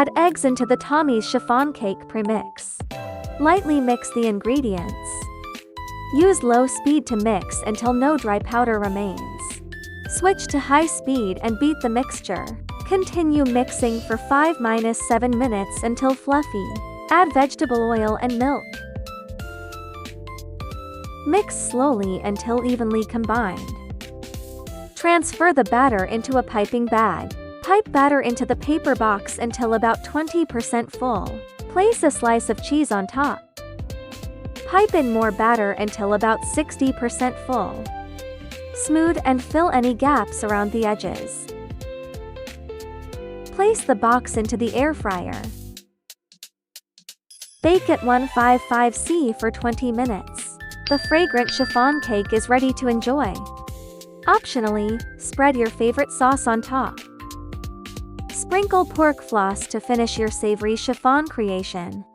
Add eggs into the Tommy's chiffon cake premix. Lightly mix the ingredients. Use low speed to mix until no dry powder remains. Switch to high speed and beat the mixture. Continue mixing for 5–7 minutes until fluffy. Add vegetable oil and milk. Mix slowly until evenly combined. Transfer the batter into a piping bag. Pipe batter into the paper box until about 20% full. Place a slice of cheese on top. Pipe in more batter until about 60% full. Smooth and fill any gaps around the edges. Place the box into the air fryer. Bake at 155°C for 20 minutes. The fragrant chiffon cake is ready to enjoy. Optionally, spread your favorite sauce on top. Sprinkle pork floss to finish your savory chiffon creation.